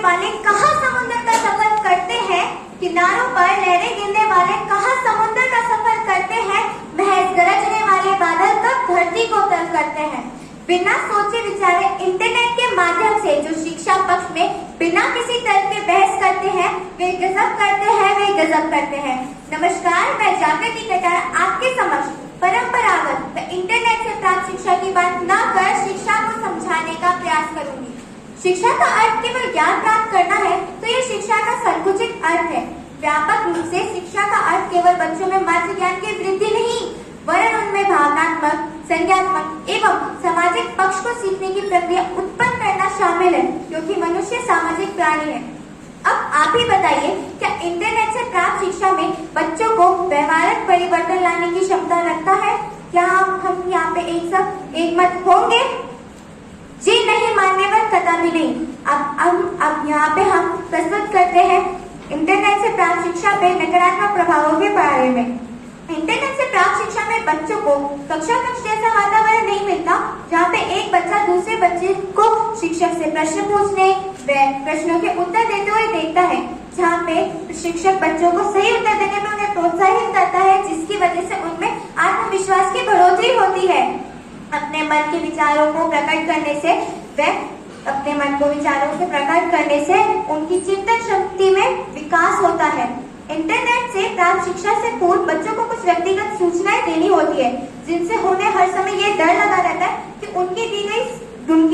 वाले कहाँ समुद्र का सफर करते हैं, किनारों पर लहरें गिनने वाले कहाँ समुद्र का सफर करते हैं, महज गरजने वाले बादल कब धरती को तर करते हैं। बिना सोचे विचारे इंटरनेट के माध्यम से जो शिक्षा पक्ष में बिना किसी तरह के बहस करते हैं, वे गजब करते हैं, वे गजब करते हैं। नमस्कार, मैं जागृति कटार आपके समक्ष परंपरागत व इंटरनेट से प्राप्त शिक्षा की बात न कर शिक्षा को समझाने का प्रयास करूंगी। शिक्षा का अर्थ केवल ज्ञान प्राप्त करना है तो यह शिक्षा का संकुचित अर्थ है। व्यापक रूप से शिक्षा का अर्थ केवल बच्चों में मात्र ज्ञान की वृद्धि नहीं, वरन उनमें भावनात्मक, संज्ञात्मक एवं सामाजिक पक्ष को सीखने की प्रक्रिया उत्पन्न करना शामिल है, क्योंकि मनुष्य सामाजिक प्राणी है। अब आप ही बताइए, क्या इंटरनेट से प्राप्त शिक्षा में बच्चों को व्यवहारिक परिवर्तन लाने की क्षमता रखता है? क्या हम यहाँ पे एक मत होंगे? जी नहीं, मानने पर कतई नहीं। अब यहाँ पे हम प्रस्तुत करते हैं इंटरनेट से प्राप्त शिक्षा पे नकारात्मक प्रभावों के बारे में। इंटरनेट से प्राप्त शिक्षा में बच्चों को कक्षा कक्ष जैसा वातावरण नहीं मिलता, जहाँ पे एक बच्चा दूसरे बच्चे को शिक्षक से प्रश्न पूछने व प्रश्नों के उत्तर देते हुए देखता है, जहाँ पे शिक्षक बच्चों को सही उत्तर देने में उन्हें प्रोत्साहित करता है, जिसकी वजह से उनमें आत्मविश्वास की बढ़ोतरी होती है। अपने मन के विचारों को प्रकट करने से उनकी चिंतन शक्ति में विकास होता है। इंटरनेट से प्राप्त शिक्षा से पूर्व बच्चों को कुछ व्यक्तिगत सूचनाएं देनी होती है, जिनसे उन्हें हर समय ये डर लगा रहता है कि उनकी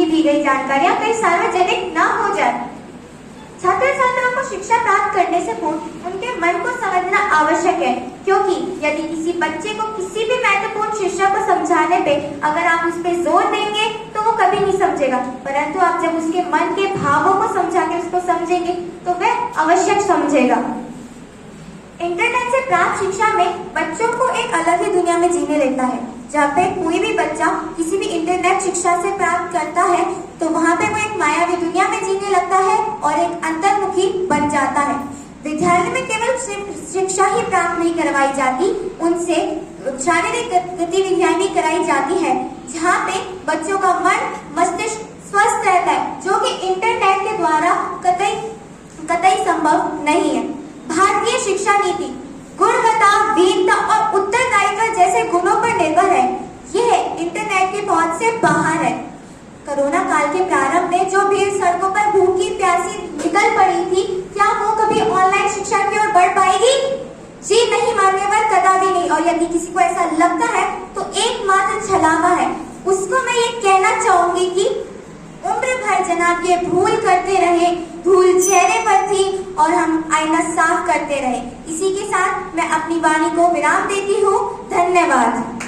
दी गई जानकारियां कहीं सार्वजनिक ना हो जाए। छात्र छात्राओं को शिक्षा प्राप्त करने से पूर्व उनके मन को समझना आवश्यक है, क्योंकि यदि किसी बच्चे को किसी भी महत्वपूर्ण शिक्षा को समझाने पे अगर आप उस पर जोर देंगे तो वो कभी नहीं समझेगा, परंतु आप जब उसके मन के भावों को समझा के उसको समझेंगे तो वह अवश्य समझेगा। इंटरनेट से प्राप्त शिक्षा में बच्चों को एक अलग ही दुनिया में जीने लेता है। जहाँ पे कोई भी बच्चा किसी भी इंटरनेट शिक्षा से प्राप्त करता है तो वहाँ पे वो एक मायावी दुनिया में जीने लगता है और एक अंतर्मुखी बन जाता है। विद्यालय में केवल शिक्षा ही प्राप्त नहीं करवाई जाती, उनसे शारीरिक गतिविधियां भी कराई जाती है, जहाँ पे बच्चों का मन मस्तिष्क स्वस्थ रहता है, जो कि इंटरनेट के द्वारा कतई संभव नहीं है। भारतीय शिक्षा नीति गुणवत्ता, वीरता और उत्तरदायित्व जैसे गुणों पर निर्भर है। यह इंटरनेट की पहुंच से बाहर है। कोरोना काल के प्रारंभ में जो भीड़ सड़कों पर भूखी प्यासी निकल पड़ी थी, क्या वो कभी ऑनलाइन शिक्षा की ओर बढ़ पाएगी? जी नहीं, मानने पर कदापि नहीं। और यदि किसी को ऐसा लगता है तो एकमात्र छलावा है। उसको मैं ये कहना चाहूंगी कि उम्र भर जनाब ये भूल करते रहे, धूल चेहरे पर थी और हम आईना साफ करते रहे। इसी के साथ मैं अपनी वाणी को विराम देती हूँ। धन्यवाद।